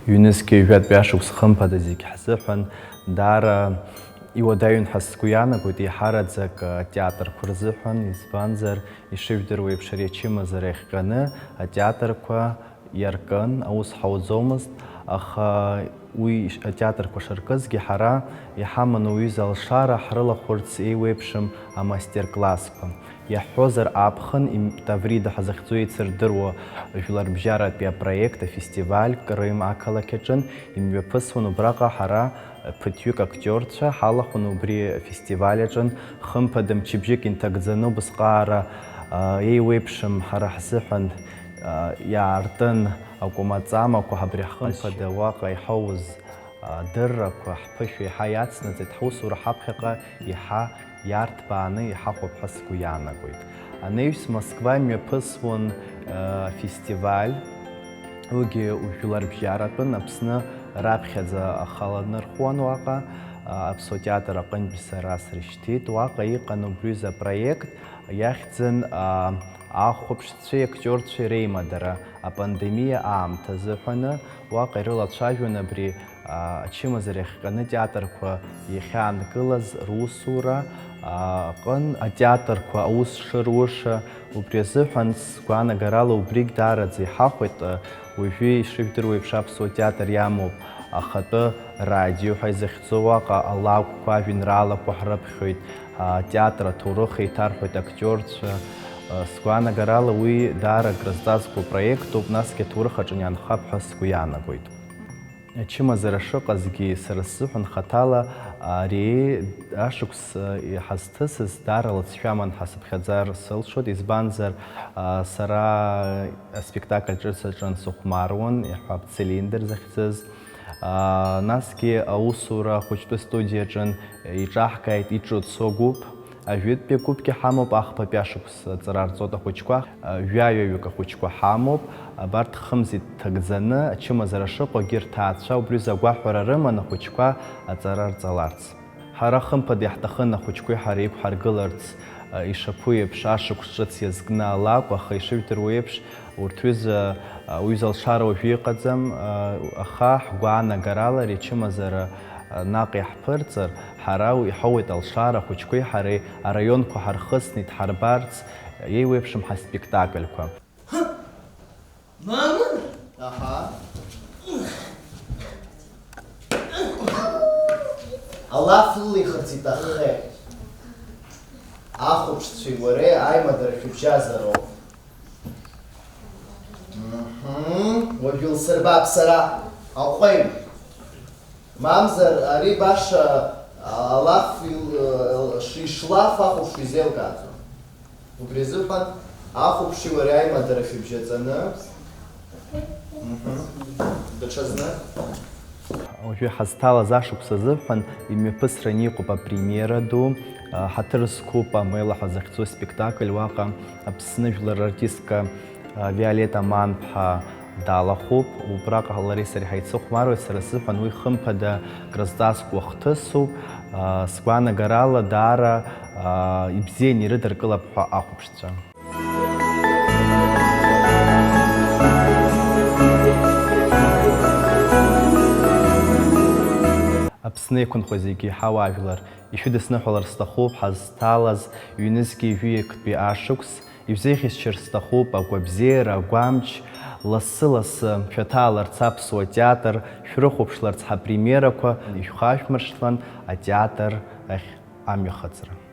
ЮНЕСКО ҩбатәи хымԥада зегьы ҳзыҳәан даара иуадаҩын ҳәа сгәы иаанагоит еиҳараӡак атеатрқәа рзыҳәан, избанзар ишыжәдыруа еиԥш ари ачымазара иахҟьаны атеатрқәа иаркын, аус ҳауаӡомызт, аха уи атеатрқәа шаркызгьы ҳара иҳаман уҩыза алшара ҳрылахәырц еиуеиԥшым амастер-классқәа. Иаҳҳәозар акәхон, Таврида ҳзыхьӡо еицырдыруа жәларбжьаратәи апроект, афестиваль Крым ақалақь аҿын имҩаԥысуан убраҟа ҳара ԥыҭҩык актерцәа ҳалахәын убри афестиваль аҿын хымԥада мчыбжьык инҭагӡаны убасҟаара еиуеиԥшым ҳара ҳзыҳәан иаартын акәамаҵамақәа абри ҳхымԥада уаҟа иҳауз адыррақәа ҳԥышәа иаҳа иацнаҵеит, ҳусура ҳаԥхьаҟа иаҳа иарҭбааны иҳахәап ҳәа сгәы иаанагоит. Анаҩс Москва имҩаԥысуан фестиваль, уигьы жәларбжьаратәын, Аԥсны раԥхьаӡа ахаланырхуан уаҟа, Аԥсуа театр аҟынтәи сара срышьҭит. Уаҟа иҟан убриазы апроект иахьӡын ахәаԥшцәеи актерцәеи реимадара апандемиа аамҭазы ҳәаны, уаҟа ирылацәажәон абри ачымазара иахҟьаны театрқәа иахьаанкылаз русура аҟын атеатрқәа аус шыруша, убри азыҳәан сгәаанагарала убригь даараӡа иҳахәеит. Уажәы ишыжәдыруа еиԥш Аԥсуа театр иамоуп ахатәы радио ҳәа изыхьӡо, уаҟа алакәқәа, ажәеинраалақәа ҳрыԥхьоит, атеатр аҭоурых еиҭарҳәоит актерцәа. Сгәаанагарала уи даара крызҵазкуа проектуп, насгьы аҭоурых аҿы иаанхап ҳәа сгәы иаанагоит. Ачымазара шыҟазгьы сара сзыҳәан хаҭала ари ашықәс ҳазҭысыз даара лыҵшәа аман ҳәа сыԥхьаӡар сылшоит, избанзар сара аспектакль ҿыц аҿын сыхәмаруан, иҳәап Цилиндр захьӡыз. Насгьы аусура ахәыҷтәы студиаҿын иҿаҳкааит иҿыцу агәыԥ, ажәытәтәи агәыԥгьы ҳамоуп, ахԥатәи ашықәс аҵара арҵоит ахәыҷқәа, жәаҩаҩык ахәыҷқәа ҳамоуп. Абарҭ хымзи ҭагӡаны ачымазара шыҟоугьы рҭаацәа убриазы агәаҳәара рыман ахәыҷқәа аҵара рҵаларц. Ҳара хымԥада иаҳҭахын ахәыҷқәеи ҳареи иқәҳаргыларц ишаԥу еиԥш ашықәс ҿыц иазкны алакә, аха ишыжәдыруа еиԥш урҭ уҩыза алшара уажәы иҟаӡам, аха ҳгәаанагарала ари ачымазара наҟ иаҳԥырҵыр, ҳара иҳауеит алшара ахәыҷқәеи ҳареи араионқәа ҳархысны идҳарбарц еиуеиԥшым ҳаспектакльқәа. Мама? Ага. Алаф лылихырц иҭаххеит. Ахәаԥшцәеи уареи аимадара шәыбжьазароуп. Уажәы илсырбап сара аҟәеим. Мамзар ари баша алаф ишлаф ахәаԥш изеилкааӡом. Убри азыҳәан ахәаԥши уареи аимадара шәыбжьаҵаны даҽазны Уажәы ҳазҭалаз ашықәс азыҳәан имҩаԥысран иҟоуп апремиера ду, ҳаҭыр зқәуп Амела ҳәа захьӡу спектакль, уаҟа Аԥсны жәлар артистка Виолетта Манԥҳа далахәуп, убраҟа лареи сареи ҳаицыхәмаруеит. Сара сзыҳәан уи хымԥада крызҵазкуа хҭысуп, сгәаанагарала даара ибзианы ирыдыркылап ҳәа ахәаԥшцәа. Аԥсны иқәынхо зегьы иҳау ажәлар, ишәыдысныҳәалар сҭахуп ҳазҭалаз ЮНЕСКО ижәиектәи ашықәс, ибзеиӷьасшьар сҭахуп агәабзиара, агәамч, лассы-лассы шәаҭааларц Аԥсуа театр, шәрыхәаԥшларц ҳапремиерақәа, ишәхашәмыршҭлан атеатр ахь амҩахыҵра.